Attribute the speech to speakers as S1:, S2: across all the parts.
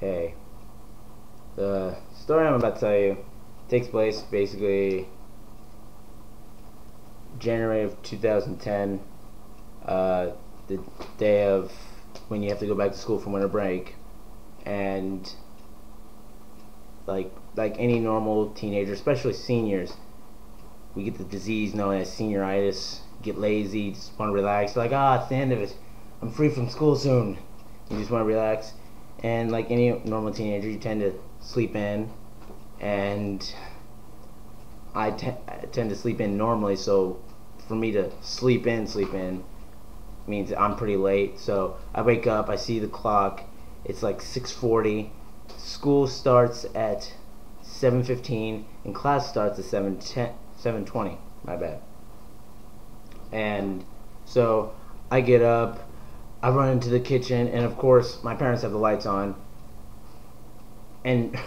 S1: Hey, the story I'm about to tell you takes place basically January of 2010, the day of when you have to go back to school for winter break, and like any normal teenager, especially seniors, we get the disease known as senioritis. Get lazy, just want to relax. Like, it's the end of it. I'm free from school soon. You just want to relax. And like any normal teenager, you tend to sleep in, and I tend to sleep in normally. So for me to sleep in means I'm pretty late. So I wake up, I see the clock. It's like 6:40. School starts at 7:15, and class starts at 7:20. My bad. And so I get up, I run into the kitchen, and of course my parents have the lights on. And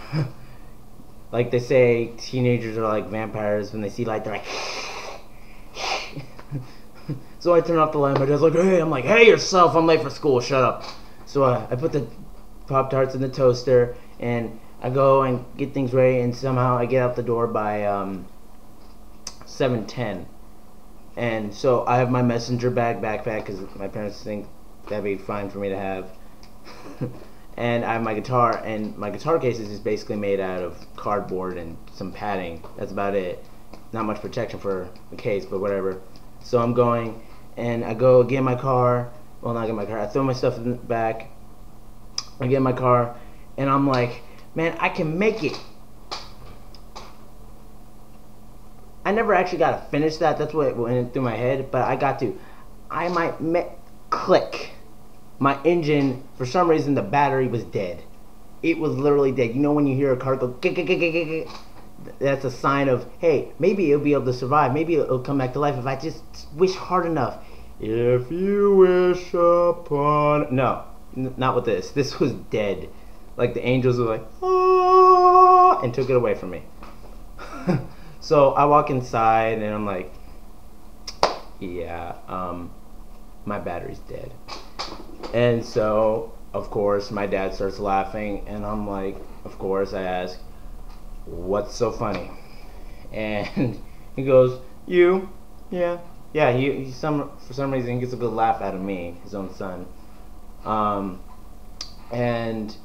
S1: like they say, teenagers are like vampires. When they see light, they're like so I turn off the light. My dad's like, hey, I'm like, hey yourself, I'm late for school, shut up. So I put the Pop-Tarts in the toaster, and I go and get things ready, and somehow I get out the door by 7:10. And so I have my messenger backpack, because my parents think that'd be fine for me to have. And I have my guitar, and my guitar case is just basically made out of cardboard and some padding. That's about it. Not much protection for the case, but whatever. So I'm going, and I go get in my car. Well, not get in my car. I throw my stuff in the back. I get in my car, and I'm like, man, I can make it. I never actually got to finish that. That's what went through my head, but I got to. I might click. My engine, for some reason, the battery was dead. It was literally dead. You know when you hear a car go, that's a sign of, hey, maybe it'll be able to survive. Maybe it'll come back to life if I just wish hard enough. If you wish upon... No, not with this. This was dead. Like the angels were like, ah, and took it away from me. So I walk inside, and I'm like, yeah, my battery's dead. And so, of course, my dad starts laughing, and I'm like, of course, I ask, what's so funny? And he goes, you? Yeah. Yeah, for some reason, he gets a good laugh out of me, his own son. And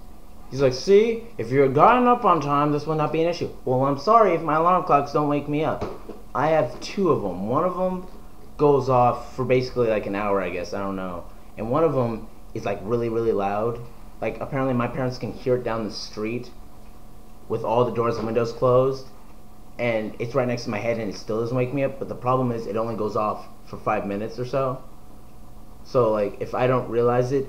S1: he's like, see, if you had gotten up on time, this would not be an issue. Well, I'm sorry if my alarm clocks don't wake me up. I have two of them. One of them goes off for basically like an hour, I guess. I don't know. And one of them is like really, really loud. Like apparently my parents can hear it down the street with all the doors and windows closed. And it's right next to my head, and it still doesn't wake me up. But the problem is it only goes off for 5 minutes or so. So like if I don't realize it,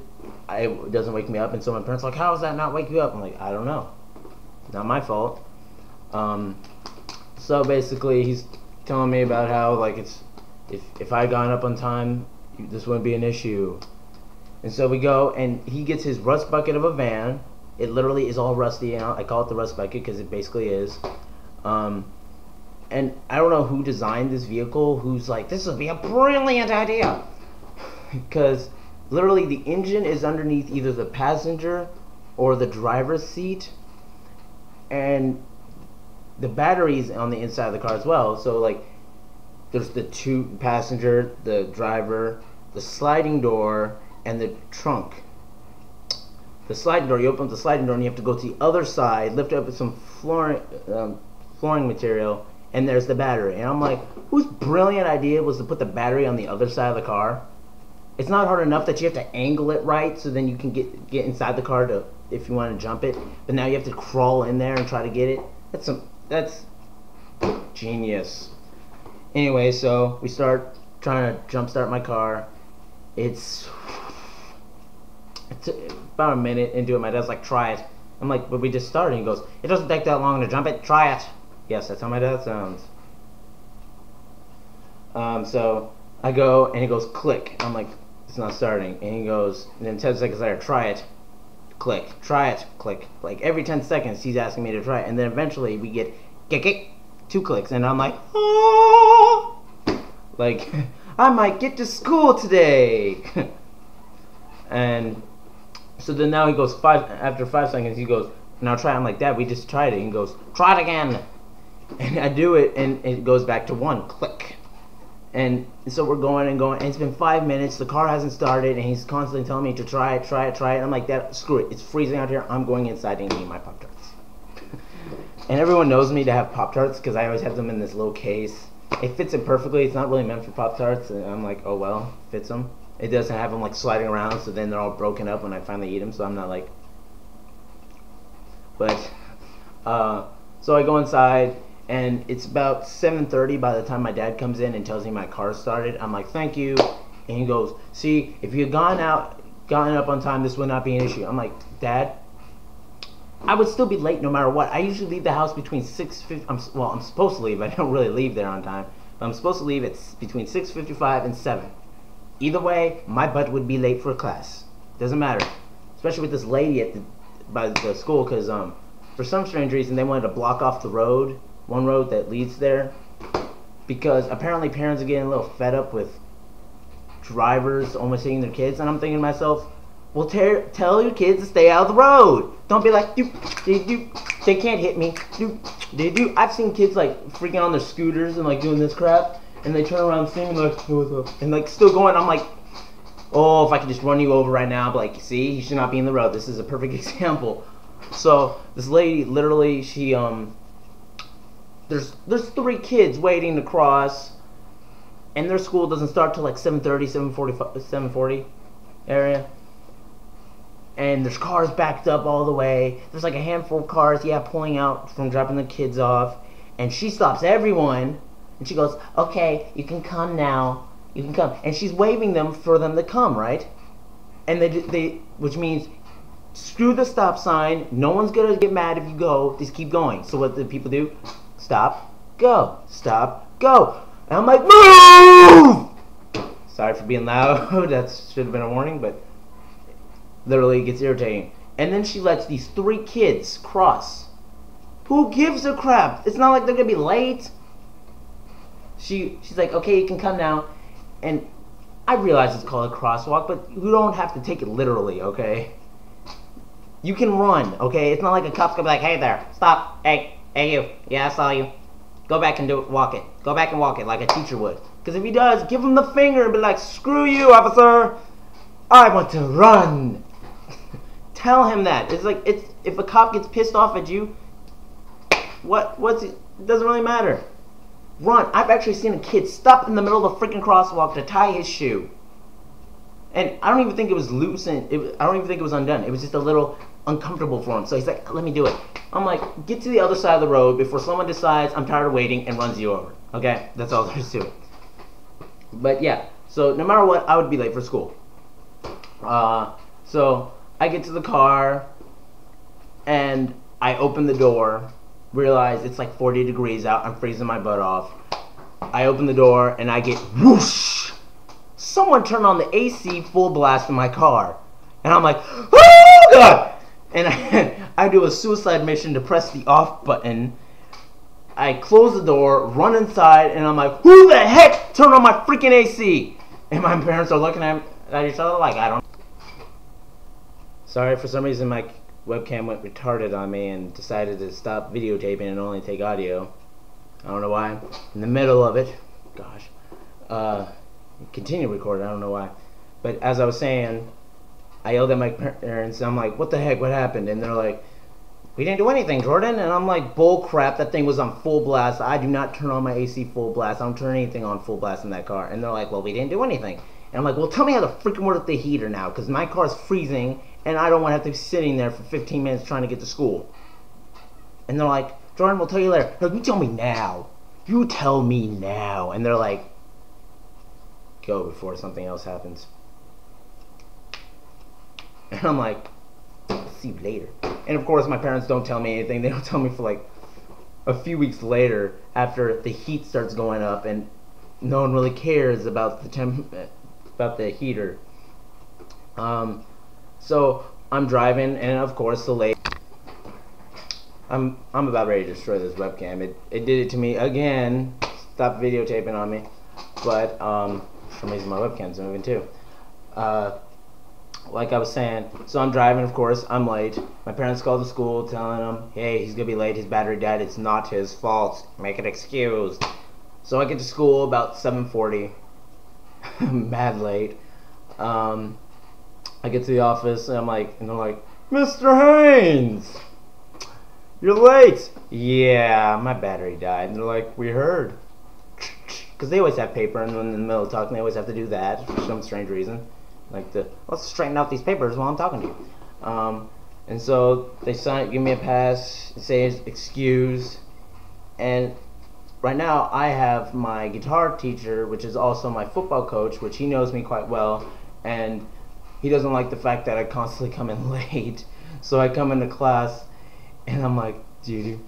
S1: it doesn't wake me up. And so my parents are like, how does that not wake you up? I'm like, I don't know. Not my fault. So basically he's telling me about how like if I had gone up on time, this wouldn't be an issue. And so we go, and he gets his rust bucket of a van. It literally is all rusty, and I call it the rust bucket because it basically is. And I don't know who designed this vehicle, who's like, this would be a brilliant idea. Because literally the engine is underneath either the passenger or the driver's seat, and the battery's on the inside of the car as well. So like there's the two passenger, the driver, the sliding door, and the trunk. The sliding door, you open up the sliding door and you have to go to the other side, lift up with some flooring material, and there's the battery. And I'm like, whose brilliant idea was to put the battery on the other side of the car? It's not hard enough that you have to angle it right so then you can get inside the car to if you want to jump it, but now you have to crawl in there and try to get it. That's genius. Anyway, so we start trying to jumpstart my car. It's about a minute into it. My dad's like, try it. I'm like, but we just started. He goes, it doesn't take that long to jump it. Try it. Yes, that's how my dad sounds. So I go, and he goes, click. I'm like, it's not starting. And he goes, and then 10 seconds later, try it. Click. Try it. Click. Like every 10 seconds, he's asking me to try it. And then eventually we get, kick, 2 clicks. And I'm like, oh! Like, I might get to school today. And So then now he goes after 5 seconds he goes, now try it. I'm like, Dad, we just tried it. He goes, try it again. And I do it and it goes back to 1, click. And so we're going and going, and it's been 5 minutes, the car hasn't started, and he's constantly telling me to try it. And I'm like, Dad, screw it, it's freezing out here, I'm going inside and eating my Pop-Tarts. And everyone knows me to have Pop-Tarts because I always have them in this little case. It fits it perfectly, it's not really meant for Pop-Tarts, and I'm like, oh well, fits them. It doesn't have them like sliding around, so then they're all broken up when I finally eat them, so I'm not like... But, so I go inside, and it's about 7:30 by the time my dad comes in and tells me my car started. I'm like, thank you. And he goes, see, if you had gotten up on time, this would not be an issue. I'm like, Dad, I would still be late no matter what. I usually leave the house between 6:50. Well, I'm supposed to leave. I don't really leave there on time. But I'm supposed to leave at between 6:55 and 7. Either way, my butt would be late for class. Doesn't matter. Especially with this lady by the school, because for some strange reason they wanted to block off the road. One road that leads there, because apparently parents are getting a little fed up with drivers almost hitting their kids, and I'm thinking to myself, well, tell your kids to stay out of the road. Don't be like, they can't hit me. I've seen kids like freaking on their scooters and like doing this crap, and they turn around singing like, hey, what's up? And like still going. I'm like, oh, if I could just run you over right now, but like, see, you should not be in the road. This is a perfect example. So this lady, literally, she There's 3 kids waiting to cross, and their school doesn't start till like 7:30, 7:40 area. And there's cars backed up all the way. There's like a handful of cars, pulling out from dropping the kids off. And she stops everyone, and she goes, okay, you can come now. You can come. And she's waving them for them to come, right? And which means, screw the stop sign. No one's gonna get mad if you go. Just keep going. So what do people do? Stop, go, stop, go. And I'm like, move! Sorry for being loud, that should have been a warning, but literally it gets irritating. And then she lets these 3 kids cross. Who gives a crap? It's not like they're gonna be late. She's like, okay, you can come now. And I realize it's called a crosswalk, but you don't have to take it literally, okay? You can run, okay? It's not like a cop's gonna be like, hey there, stop, hey you, yeah, I saw you. Go back and walk it. Go back and walk it like a teacher would. Because if he does, give him the finger and be like, screw you, officer. I want to run. Tell him that. It's like, if a cop gets pissed off at you, it doesn't really matter. Run. I've actually seen a kid stop in the middle of the freaking crosswalk to tie his shoe. And I don't even think it was loose, and I don't even think it was undone. It was just a little uncomfortable for him. So he's like, let me do it. I'm like, get to the other side of the road before someone decides I'm tired of waiting and runs you over. Okay? That's all there is to it. But yeah, so no matter what, I would be late for school. So I get to the car, and I open the door, realize it's like 40 degrees out, I'm freezing my butt off. I open the door, and I get whoosh! Someone turned on the AC full blast in my car. And I'm like, oh God! And I do a suicide mission to press the off button. I close the door, run inside, and I'm like, who the heck turned on my freaking AC? And my parents are looking at each other like, I don't. Sorry, for some reason my webcam went retarded on me and decided to stop videotaping and only take audio. I don't know why. In the middle of it, gosh, continue recording. I don't know why. But as I was saying, I yelled at my parents, and I'm like, what the heck, what happened? And they're like, we didn't do anything, Jordan. And I'm like, bull crap, that thing was on full blast. I do not turn on my AC full blast. I don't turn anything on full blast in that car. And they're like, well, we didn't do anything. And I'm like, well, tell me how to freaking work the heater now, because my car's freezing, and I don't want to have to be sitting there for 15 minutes trying to get to school. And they're like, Jordan, we'll tell you later. No, you tell me now. You tell me now. And they're like, go before something else happens. And I'm like, see you later. And of course my parents don't tell me anything. They don't tell me for like a few weeks later, after the heat starts going up and no one really cares about the heater. So I'm driving, and of course the lady, I'm about ready to destroy this webcam. It did it to me again. Stopped videotaping on me. But for some reason my webcam's moving too. like I was saying, so I'm driving, of course, I'm late. My parents called the school telling them, hey, he's gonna be late, his battery died, it's not his fault, make an excuse. So I get to school about 7:40, mad late. I get to the office and they're like, Mr. Haynes, you're late. Yeah, my battery died. And they're like, we heard. Because they always have paper, and in the middle of talking, they always have to do that for some strange reason. Let's straighten out these papers while I'm talking to you. And so they give me a pass, say excuse, and right now I have my guitar teacher, which is also my football coach, which he knows me quite well, and he doesn't like the fact that I constantly come in late. So I come into class, and I'm like, doo-doo,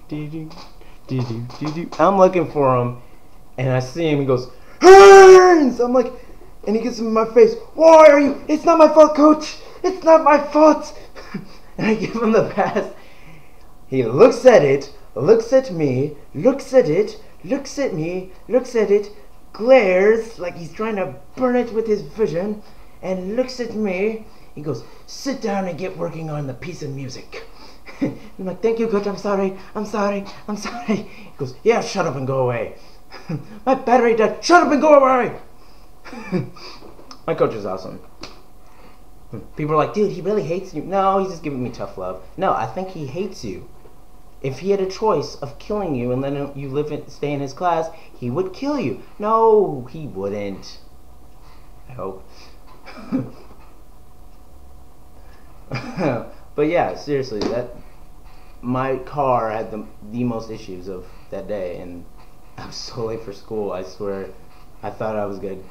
S1: doo-doo, doo-doo, doo-doo. I'm looking for him, and I see him, he goes, Haynes! I'm like, and he gets in my face, why are you, it's not my fault, coach, it's not my fault. And I give him the pass. He looks at it, looks at me, looks at it, looks at me, looks at it, glares like he's trying to burn it with his vision, and looks at me. He goes, sit down and get working on the piece of music. I'm like, thank you, coach, I'm sorry. He goes, yeah, shut up and go away. My battery died, shut up and go away. My coach is awesome. People are like, dude, he really hates you. No, he's just giving me tough love. No, I think he hates you. If he had a choice of killing you and letting you stay in his class, he would kill you. No, he wouldn't. I hope. But yeah, seriously, my car had the most issues of that day, and I was so late for school. I swear, I thought I was good.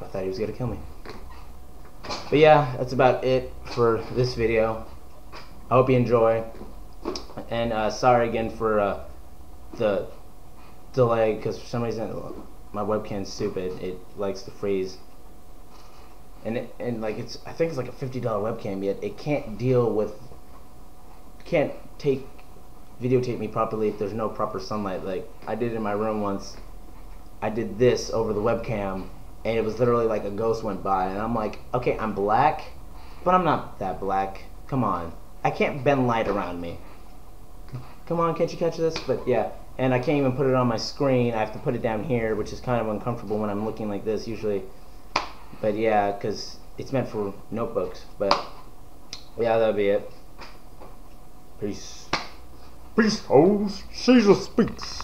S1: I thought he was gonna kill me. But yeah, that's about it for this video. I hope you enjoy. And sorry again for the delay, because for some reason my webcam's stupid. It likes to freeze. And I think it's like a $50 webcam, yet it can't videotape me properly if there's no proper sunlight. Like I did in my room once. I did this over the webcam, and it was literally like a ghost went by, and I'm like, okay, I'm black, but I'm not that black. Come on, I can't bend light around me. Come on, can't you catch this? But yeah, and I can't even put it on my screen. I have to put it down here, which is kind of uncomfortable when I'm looking like this usually. But yeah, because it's meant for notebooks. But yeah, that'll be it. Peace. Peace, hoes. Caesar speaks.